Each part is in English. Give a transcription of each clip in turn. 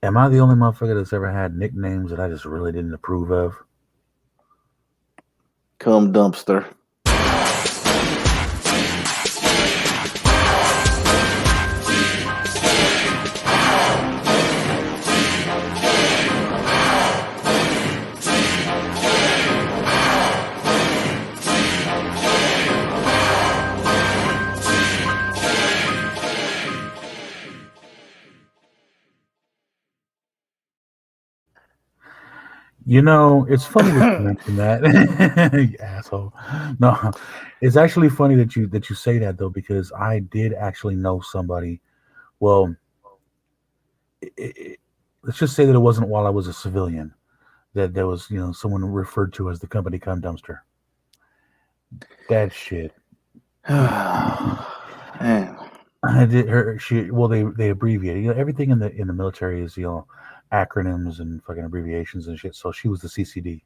Am I the only motherfucker that's ever had nicknames that I just really didn't approve of? Cum dumpster. You know, it's funny that you mention that, you asshole. No, it's actually funny that you say that though, because I did actually know somebody. Well, it, let's just say that it wasn't while I was a civilian that there was someone referred to as the company cum dumpster. That shit. Man. I did her. She well, they abbreviate. Everything in the military is acronyms and fucking abbreviations and shit. So she was the CCD.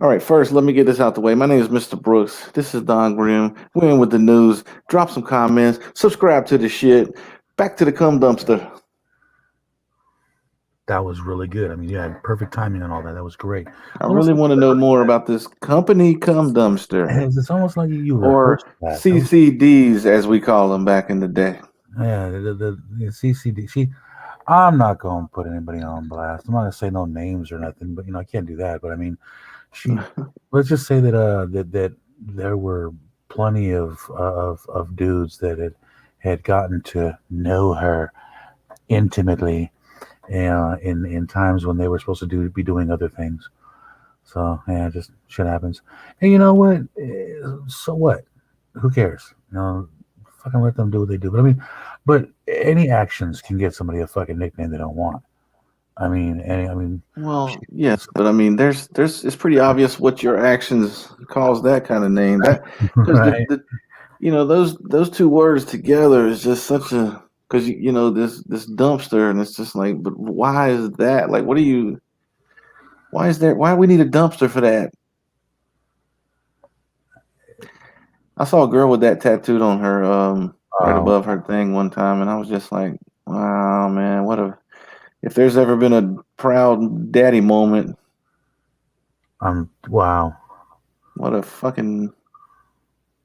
All right, first, let me get this out the way. My name is Mr. Brooks. This is Don Grimm. We're in with the news. Drop some comments. Subscribe to the shit. Back to the cum dumpster. That was really good. I mean, you had perfect timing on all that. That was great. I It's almost really like want to know more about this company cum dumpster, it's almost like you rehearsed or that. That was CCDs as we call them back in the day. yeah. The CCD. See, I'm not going to put anybody on blast. I'm not going to say no names or nothing. But I can't do that. But I mean, she. Let's just say that there were plenty of dudes that had gotten to know her intimately, in times when they were supposed to be doing other things. So yeah, just shit happens. And you know what? So what? Who cares? Fucking let them do what they do. But I mean, but any actions can get somebody a fucking nickname they don't want. I mean, Well, yes, but I mean, there's it's pretty obvious what your actions cause that kind of name. That because right? those two words together is just such a because this dumpster and it's just like, but why is that? Like, what are you? Why is there? Why we need a dumpster for that? I saw a girl with that tattooed on her, right Oh, above her thing one time, and I was just like, wow, man, what a if there's ever been a proud daddy moment, wow, what a fucking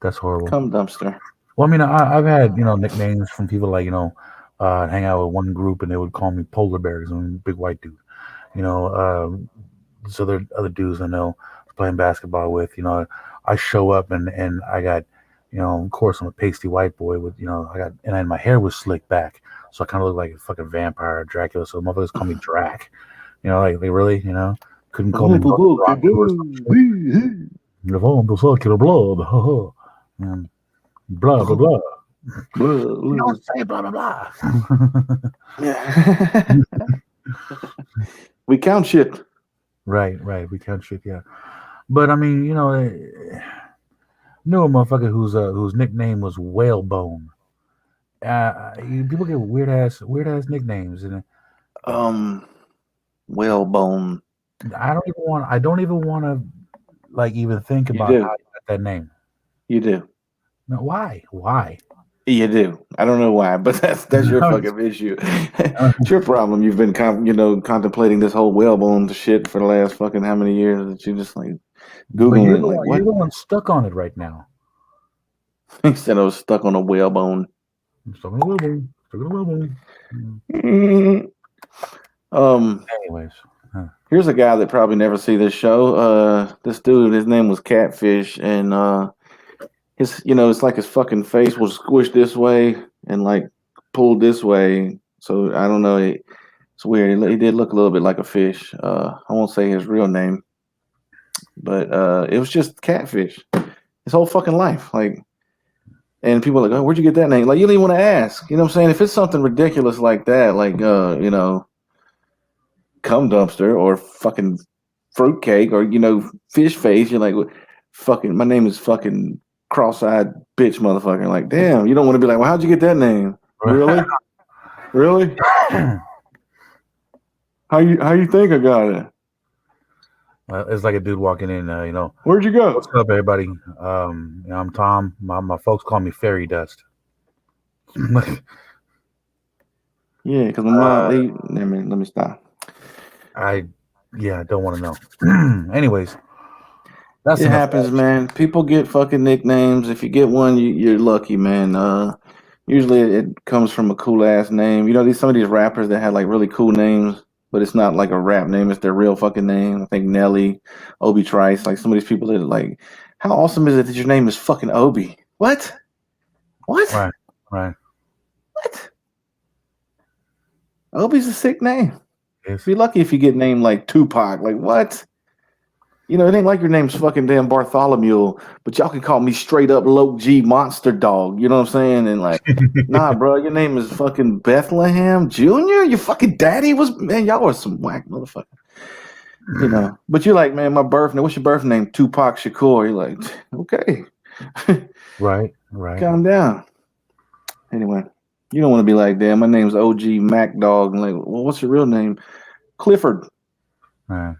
that's horrible. cum dumpster. Well, I mean, I've had nicknames from people like hang out with one group and they would call me polar bears. I'm a big white dude. You know, so there are other dudes I know playing basketball with. I show up and I got, of course I'm a pasty white boy with, I got and then my hair was slicked back, so I kind of look like a fucking vampire, Dracula. So motherfuckers call me Drac. Like really, couldn't call me Nosferatu or some shit. If I'm the sucking of blood, and blah blah blah. You don't say blah blah blah. We count shit. Right, right. We can't shit, yeah. But I mean, knew a motherfucker whose nickname was Whalebone. People get weird ass nicknames, and Um, Whalebone. I don't even want to like even think You about how do. you got that name. You do. No, why? Why? You do. I don't know why, but that's your fucking issue. It's your problem. You've been contemplating this whole whalebone shit for the last fucking how many years that you just like But googling it like you're what? the one stuck on it right now. He said I was stuck on a whalebone. I'm stuck on the Whalebone. Stuck on the Whalebone. Mm. um, Anyways, huh. here's a guy that probably never see this show. This dude, his name was Catfish, and his it's like his fucking face was squished this way and like pulled this way. So I don't know. It's weird. He did look a little bit like a fish. I won't say his real name, but it was just Catfish. His whole fucking life, like. And people are like, oh, where'd you get that name? Like, you don't even want to ask. You know what I'm saying? If it's something ridiculous like that, like, cum dumpster or fucking fruitcake or, fish face, you're like, fucking, my name is fucking cross-eyed bitch motherfucker. Like, damn, you don't want to be like, well, how'd you get that name? Really? Really? How you think I got it? It's like a dude walking in. Where'd you What's go? up, everybody? I'm Tom. My folks call me Fairy Dust. Yeah, because my mom, let me stop. I don't want to know. Anyways, that's It enough of happens, man. People get fucking nicknames. If you get one, you're lucky, man. Usually it comes from a cool ass name. You know, some of these rappers that had like really cool names, but it's not like a rap name. It's their real fucking name. I think Nelly, Obi Trice, like some of these people that are like, how awesome is it that your name is fucking Obi? What? What? that. Right. What? Obi's a sick name. Yes. Be lucky if you get named like Tupac. Like what? You know, it ain't like your name's fucking damn Bartholomew, but y'all can call me straight up Low G Monster Dog. You know what I'm saying? And like, nah, bro, your name is fucking Bethlehem Junior. Your fucking daddy was, man. Y'all are some whack motherfucker. You know, but you're like, man, my birth name. What's your birth name? Tupac Shakur. You're like, okay, Right. calm down. Anyway, you don't want to be like, damn, my name's OG Mac Dog. And like, well, what's your real name? Clifford. Right.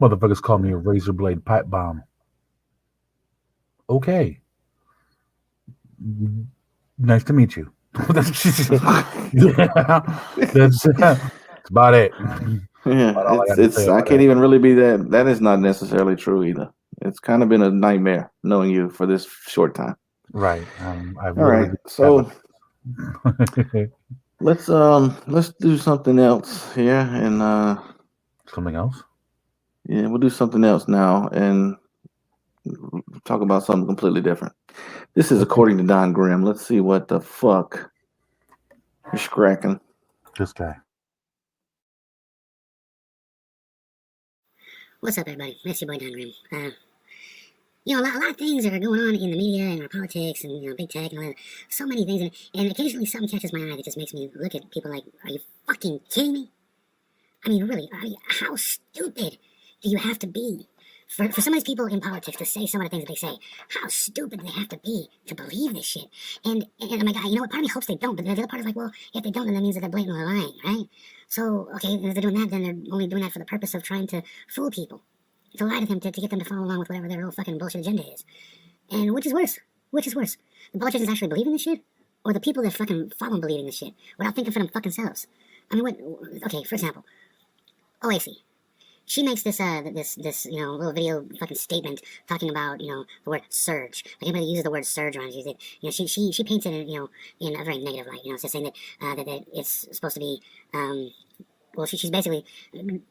Motherfuckers call me a razor blade pipe bomb. Okay. Nice to meet you. That's about it. Yeah, About all I got to say I about can't it. even really be that. That is not necessarily true either. It's kind of been a nightmare knowing you for this short time. Right. I've All literally right, so been let's do something else here, and something else. yeah, we'll do something else now and talk about something completely different. This is Okay. according to Don Grimm. Let's see what the fuck you're scracking. This guy. What's up, everybody? It's your boy Don Grimm. A lot of things are going on in the media and our politics and big tech and all that. So many things, and occasionally something catches my eye that just makes me look at people like, "Are you fucking kidding me?" I mean, really, how stupid do you have to be for some of these people in politics to say some of the things that they say? How stupid do they have to be to believe this shit? And my God, you know what? Part of me hopes they don't, but the other part is like, well, if they don't, then that means that they're blatantly lying, right? So, okay, if they're doing that, then they're only doing that for the purpose of trying to fool people, to lie to them, to get them to follow along with whatever their little fucking bullshit agenda is. And which is worse? Which is worse? The politicians actually believing this shit, or the people that fucking follow believing this shit without thinking for them fucking selves? I mean, what? Okay, for example, OAC. She makes this little video fucking statement talking about the word surge. Like anybody that uses the word surge around uses it. She paints it in a very negative light. It's just saying that it's supposed to be she's basically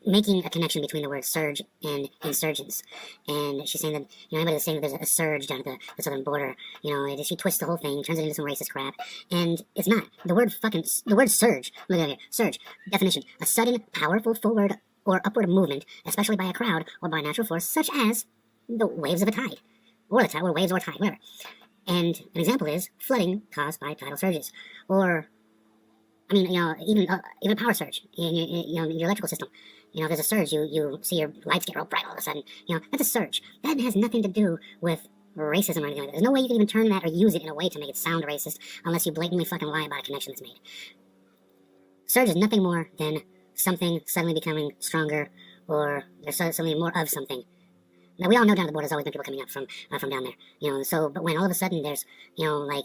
making a connection between the word surge and insurgents, and she's saying that anybody that's saying that there's a surge down at the southern border, she twists the whole thing, turns it into some racist crap, and it's not. The word surge. Look at it, surge definition: a sudden, powerful forward or upward movement, especially by a crowd or by a natural force, such as the waves of a tide, or the tide, or waves or tide, whatever. And an example is flooding caused by tidal surges, or even a power surge in your electrical system. If there's a surge, you see your lights get real bright all of a sudden. That's a surge. That has nothing to do with racism or anything like that. There's no way you can even turn that or use it in a way to make it sound racist unless you blatantly fucking lie about a connection that's made. Surge is nothing more than something suddenly becoming stronger, or there's suddenly more of something. Now, we all know down at the border there's always been people coming up from down there. But when all of a sudden there's, like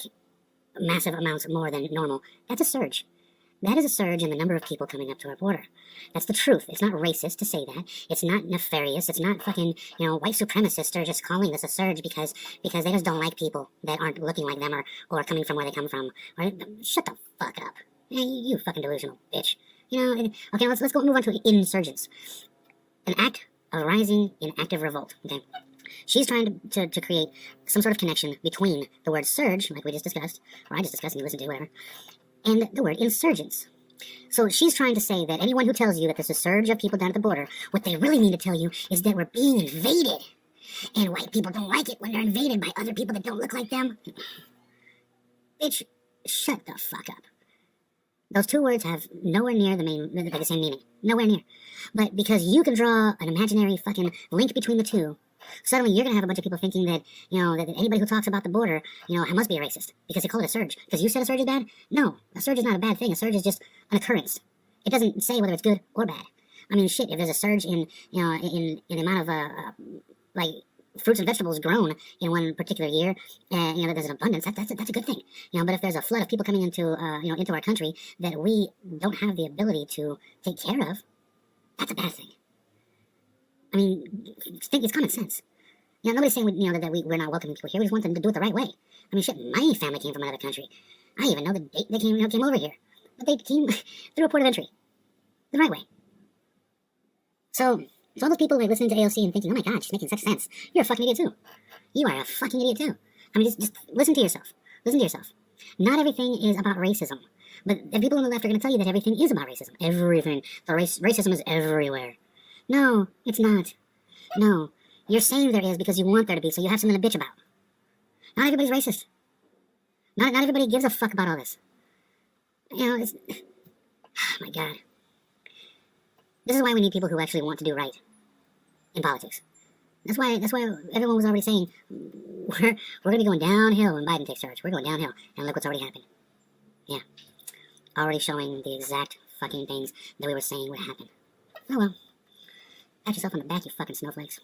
massive amounts more than normal, that's a surge. That is a surge in the number of people coming up to our border. That's the truth. It's not racist to say that. It's not nefarious. It's not fucking, white supremacists are just calling this a surge because they just don't like people that aren't looking like them or coming from where they come from. Right? Shut the fuck up. You fucking delusional bitch. Okay, let's go move on to insurgents. An act of rising in active revolt. Okay. She's trying to create some sort of connection between the word surge, like we just discussed, or I just discussed and you listened to, whatever, and the word insurgents. So she's trying to say that anyone who tells you that there's a surge of people down at the border, what they really mean to tell you is that we're being invaded. And white people don't like it when they're invaded by other people that don't look like them. Bitch, shut the fuck up. Those two words have nowhere near the same meaning. Nowhere near. But because you can draw an imaginary fucking link between the two, suddenly you're going to have a bunch of people thinking that, that anybody who talks about the border, must be a racist because they call it a surge. Because you said a surge is bad? No, a surge is not a bad thing. A surge is just an occurrence. It doesn't say whether it's good or bad. I mean, shit, if there's a surge in the amount of, fruits and vegetables grown in one particular year, and that there's an abundance, that's a good thing. But if there's a flood of people coming into into our country that we don't have the ability to take care of, that's a bad thing. I mean, it's common sense. Nobody's saying that we're not welcoming people here. We just want them to do it the right way. I mean, shit, my family came from another country. I even know that they came over here, but they came through a port of entry, the right way. So all those people listening to AOC and thinking, oh my God, she's making such sense. You're a fucking idiot too. You are a fucking idiot too. I mean, just listen to yourself. Listen to yourself. Not everything is about racism. But the people on the left are going to tell you that everything is about racism. Everything. Racism is everywhere. No, it's not. No. You're saying there is because you want there to be, so you have something to bitch about. Not everybody's racist. Not everybody gives a fuck about all this. It's... Oh my God. This is why we need people who actually want to do right in politics. That's why everyone was already saying we're going to be going downhill when Biden takes charge. We're going downhill, and look what's already happened. Yeah, already showing the exact fucking things that we were saying would happen. Oh well, pat yourself on the back, you fucking snowflakes.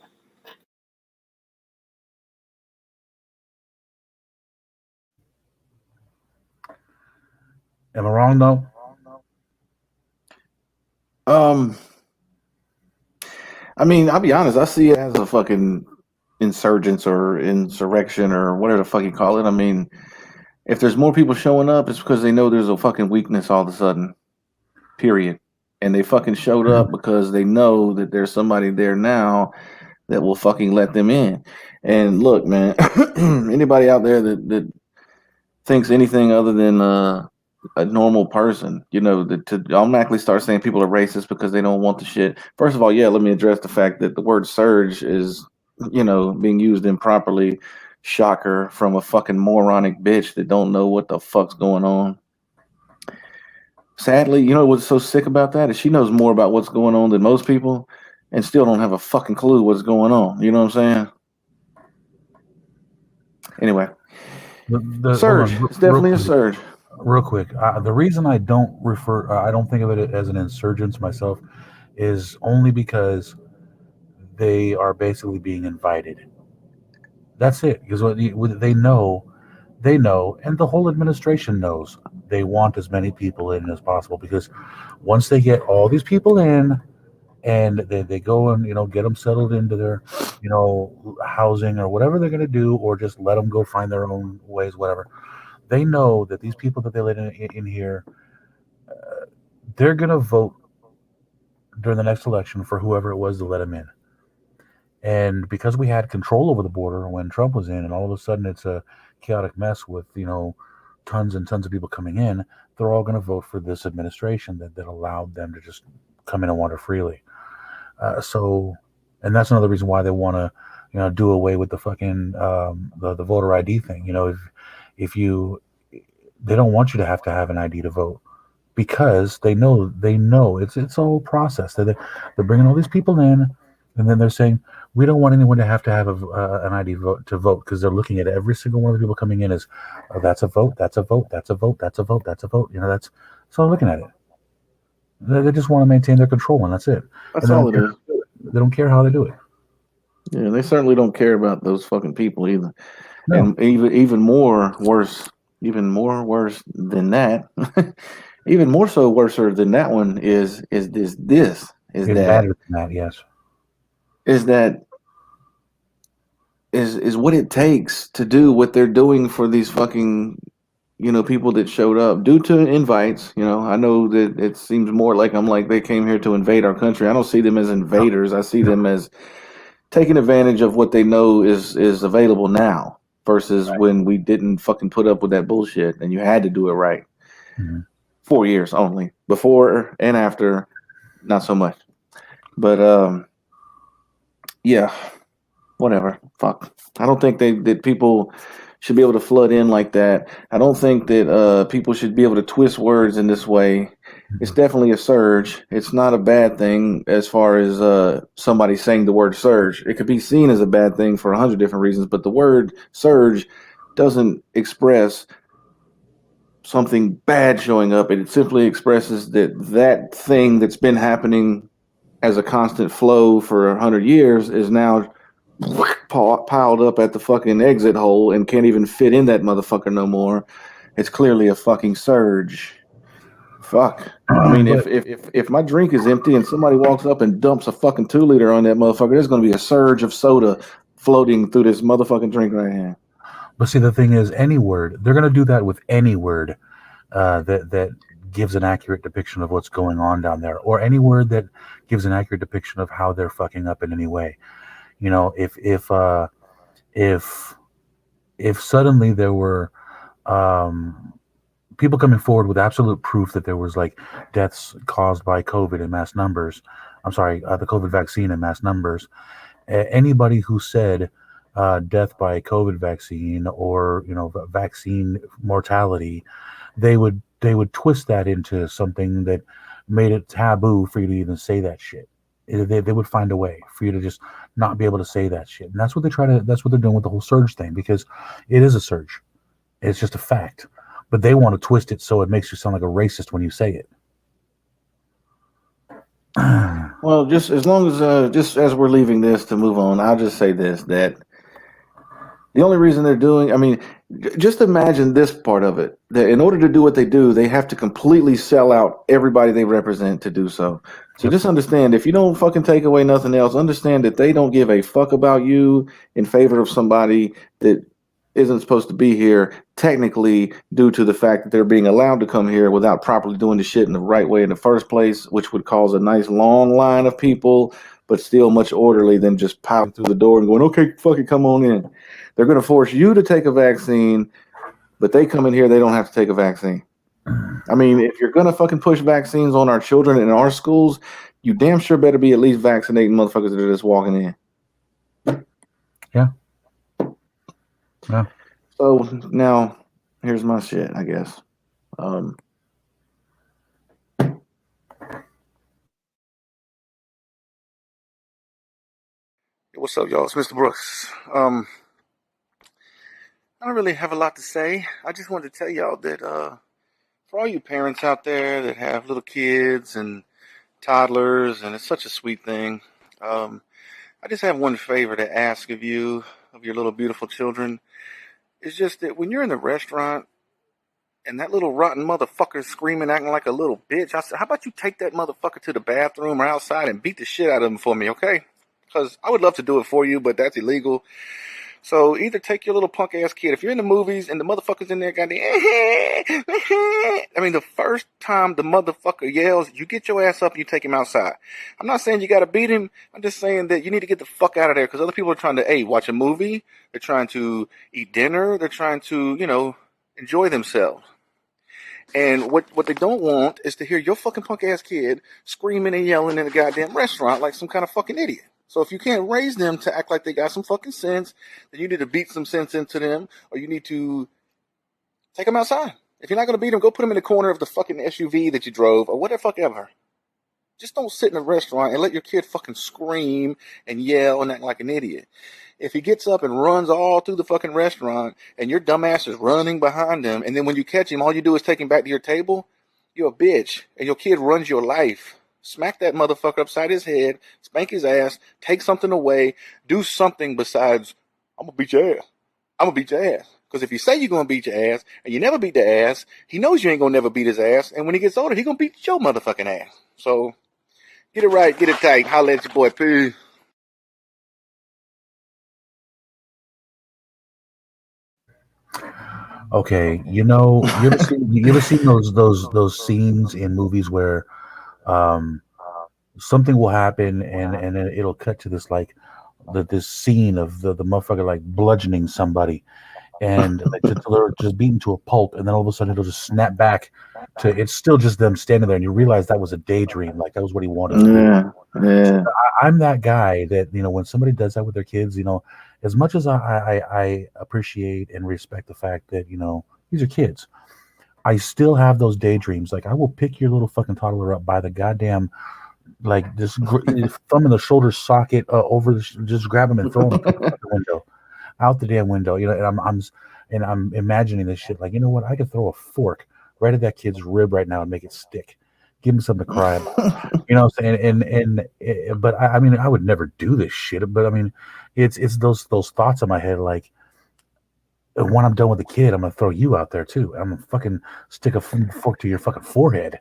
Am I wrong though? I mean, I'll be honest. I see it as a fucking insurgence or insurrection or whatever the fuck you call it. I mean, if there's more people showing up, it's because they know there's a fucking weakness all of a sudden. Period. And they fucking showed up because they know that there's somebody there now that will fucking let them in. And look, man, anybody out there that thinks anything other than a normal person, to automatically start saying people are racist because they don't want the shit. First of all, yeah, let me address the fact that the word surge is, being used improperly. Shocker from a fucking moronic bitch that don't know what the fuck's going on. Sadly, what's so sick about that is she knows more about what's going on than most people and still don't have a fucking clue what's going on. You know what I'm saying? Anyway. Surge. It's definitely a surge. Real quick, the reason I don't I don't think of it as an insurgence myself is only because they are basically being invited. That's it. Because they know, and the whole administration knows they want as many people in as possible. Because once they get all these people in, and they go and get them settled into their housing or whatever they're going to do, or just let them go find their own ways, whatever. They know that these people that they let in here, they're going to vote during the next election for whoever it was to let them in. And because we had control over the border when Trump was in, and all of a sudden it's a chaotic mess with tons and tons of people coming in, they're all going to vote for this administration that allowed them to just come in and wander freely. And that's another reason why they want to do away with the fucking the voter ID thing. If they don't want you to have an ID to vote, because they know it's a whole process. They're bringing all these people in, and then they're saying we don't want anyone to have an ID to vote, because they're looking at every single one of the people coming in as, oh, that's a vote, that's a vote, that's a vote, that's a vote, that's a vote. That's so they're looking at it. They just want to maintain their control, and that's it. That's all it is. They don't care how they do it. Yeah, they certainly don't care about those fucking people either. No. And even more worse than that, even more so worser than that one is what it takes to do what they're doing for these fucking people that showed up due to invites. I know that it seems more like they came here to invade our country. I don't see them as invaders. I see them as taking advantage of what they know is available now versus when we didn't fucking put up with that bullshit and you had to do it right. Mm-hmm. 4 years only, before and after, not so much. But yeah, whatever. Fuck. I don't think that people should be able to flood in like that. I don't think that people should be able to twist words in this way. It's definitely a surge. It's not a bad thing as far as somebody saying the word surge. It could be seen as a bad thing for 100 different reasons, but the word surge doesn't express something bad showing up. It simply expresses that thing that's been happening as a constant flow for 100 years is now piled up at the fucking exit hole and can't even fit in that motherfucker no more. It's clearly a fucking surge. Fuck. I mean, if my drink is empty and somebody walks up and dumps a fucking 2 liter on that motherfucker, there's going to be a surge of soda floating through this motherfucking drink right here. But see, the thing is, any word, they're going to do that with any word that gives an accurate depiction of what's going on down there, or any word that gives an accurate depiction of how they're fucking up in any way. You know, if suddenly there were people coming forward with absolute proof that there was like deaths caused by COVID in mass numbers, the COVID vaccine in mass numbers, anybody who said death by COVID vaccine or vaccine mortality, they would twist that into something that made it taboo for you to even say that shit. They would find a way for you to just not be able to say that shit, and that's what they're doing with the whole surge thing, because it is a surge. It's just a fact, but they want to twist it so it makes you sound like a racist when you say it. Well, just as long as just as we're leaving this to move on, I'll just say this, that the only reason they're doing, I mean, just imagine this part of it, that in order to do what they do, they have to completely sell out everybody they represent to do so. So just understand, if you don't fucking take away nothing else, understand that they don't give a fuck about you in favor of somebody that isn't supposed to be here, technically, due to the fact that they're being allowed to come here without properly doing the shit in the right way in the first place, which would cause a nice long line of people, but still much orderly than just piling through the door and going, okay, fucking come on in. They're going to force you to take a vaccine, but they come in here, they don't have to take a vaccine. I mean, if you're going to fucking push vaccines on our children in our schools, you damn sure better be at least vaccinating motherfuckers that are just walking in. Yeah. Yeah. So now, here's my shit, I guess. What's up, y'all? It's Mr. Brooks. I don't really have a lot to say. I just wanted to tell y'all that for all you parents out there that have little kids and toddlers, and it's such a sweet thing, I just have one favor to ask of you, of your little beautiful children. It's just that when you're in the restaurant and that little rotten motherfucker is screaming, acting like a little bitch, I said, how about you take that motherfucker to the bathroom or outside and beat the shit out of him for me, okay? Because I would love to do it for you, but that's illegal. So either take your little punk ass kid. If you're in the movies and the motherfucker's in there, goddamn, I mean, the first time the motherfucker yells, you get your ass up and you take him outside. I'm not saying you got to beat him. I'm just saying that you need to get the fuck out of there, because other people are trying to, watch a movie. They're trying to eat dinner. They're trying to, enjoy themselves. And what they don't want is to hear your fucking punk ass kid screaming and yelling in a goddamn restaurant like some kind of fucking idiot. So if you can't raise them to act like they got some fucking sense, then you need to beat some sense into them, or you need to take them outside. If you're not going to beat them, go put them in the corner of the fucking SUV that you drove, or whatever fuck ever. Just don't sit in a restaurant and let your kid fucking scream and yell and act like an idiot. If he gets up and runs all through the fucking restaurant and your dumbass is running behind him, and then when you catch him, all you do is take him back to your table, you're a bitch, and your kid runs your life. Smack that motherfucker upside his head, spank his ass, take something away, do something besides, I'm going to beat your ass. I'm going to beat your ass. Because if you say you're going to beat your ass and you never beat the ass, he knows you ain't going to never beat his ass. And when he gets older, he going to beat your motherfucking ass. So get it right, get it tight. Holla at your boy. Peace. Okay, you ever seen those scenes in movies where something will happen and then it'll cut to this like this scene of the motherfucker like bludgeoning somebody, and like they're just beaten to a pulp, and then all of a sudden it'll just snap back to it's still just them standing there, and you realize that was a daydream, like that was what he wanted to do. Yeah. I'm that guy that when somebody does that with their kids, as much as I appreciate and respect the fact that these are kids, I still have those daydreams. Like I will pick your little fucking toddler up by the goddamn like this thumb in the shoulder socket over just grab him and throw him out the damn window. And I'm imagining this shit like, you know what? I could throw a fork right at that kid's rib right now and make it stick. Give them something to cry about. You know what I'm saying? But I mean, I would never do this shit. But I mean, it's those thoughts in my head like. When I'm done with the kid, I'm gonna throw you out there too. I'm gonna fucking stick a fork to your fucking forehead,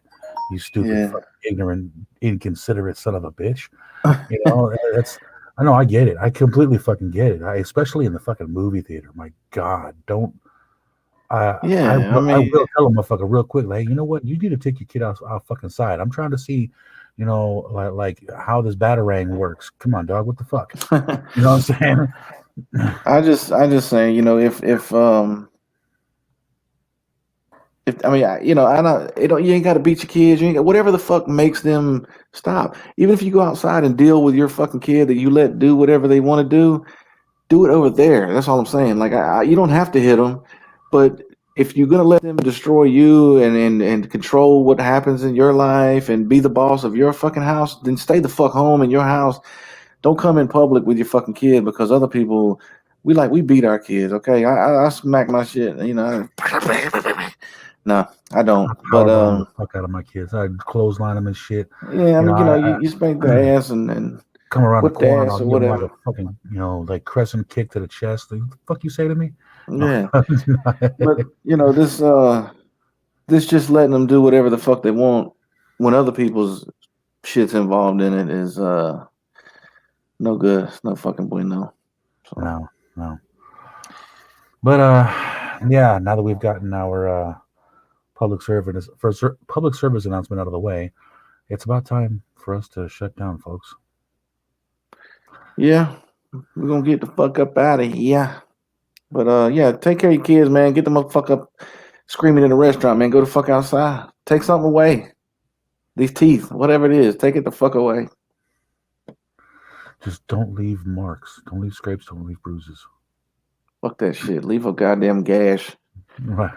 you stupid, Yeah. fucking ignorant, inconsiderate son of a bitch. You know, that's. I know, I get it. I completely fucking get it. Especially in the fucking movie theater. My God, don't. Yeah, I I mean, will tell a motherfucker real quick, like, you know what? You need to take your kid out fucking side. I'm trying to see, like how this batarang works. Come on, dog. What the fuck? You know what I'm saying? I just saying, you know, if I mean, I don't, you ain't got to beat your kids. You ain't got whatever the fuck makes them stop. Even if you go outside and deal with your fucking kid that you let do whatever they want to do it over there. That's all I'm saying. Like, you don't have to hit them, but if you're gonna let them destroy you and control what happens in your life and be the boss of your fucking house, then stay the fuck home in your house. Don't come in public with your fucking kid because other people, we beat our kids. Okay, I smack my shit. You know, no, I I don't. But power bomb the fuck out of my kids. I clothesline them and shit. yeah, I You know, mean, you spank their ass and come around the whip their corner and ass I'll or give them like a whatever. fucking, like crescent kick to the chest. Like, what the fuck you say to me? No. Yeah, but this just letting them do whatever the fuck they want when other people's shit's involved in it is no good. It's no fucking bueno. So no, no. But yeah. Now that we've gotten our public service announcement out of the way, it's about time for us to shut down, folks. yeah, we're gonna get the fuck up out of here. But yeah, take care of your kids, man. Get the motherfucker up screaming in the restaurant, man. Go the fuck outside. Take something away. These teeth, whatever it is, take it the fuck away. Just don't leave marks. Don't leave scrapes. Don't leave bruises. Fuck that shit. Leave a goddamn gash. Right.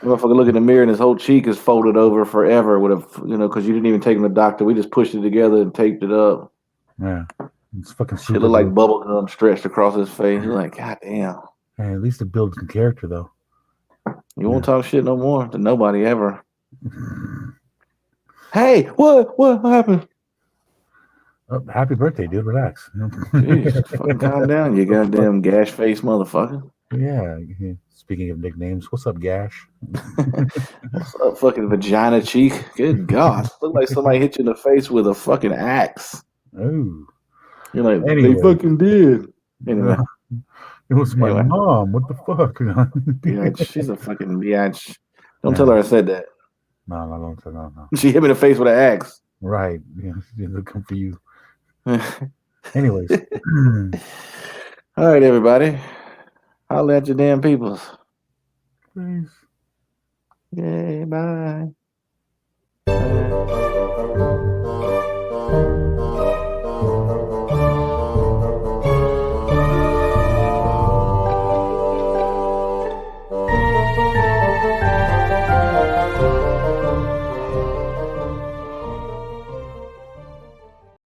Motherfucker look in the mirror and his whole cheek is folded over forever with because you didn't even take him to the doctor. We just pushed it together and taped it up. Yeah. It's fucking Shit super look like glue. bubble gum stretched across his face. You're like, God damn. Hey, at least it builds some character, though. You won't talk shit no more to nobody ever. Hey, what happened? Oh, happy birthday, dude. Relax. Jeez, fucking calm down, you goddamn gash face motherfucker. Yeah. Speaking of nicknames, what's up, Gash? What's up, fucking vagina cheek? Good God. Look like somebody hit you in the face with a fucking axe. Oh. You're like, they Anyway, fucking did. Anyway. it was my Anyway. mom. What the fuck? Bitch, she's a fucking bitch. Don't Yeah. tell her I said that. No, no. She hit me in the face with an axe. Right. Yeah, they'll come for you. Anyways. All right, everybody. Holla at your damn peoples. Please. Yay, bye.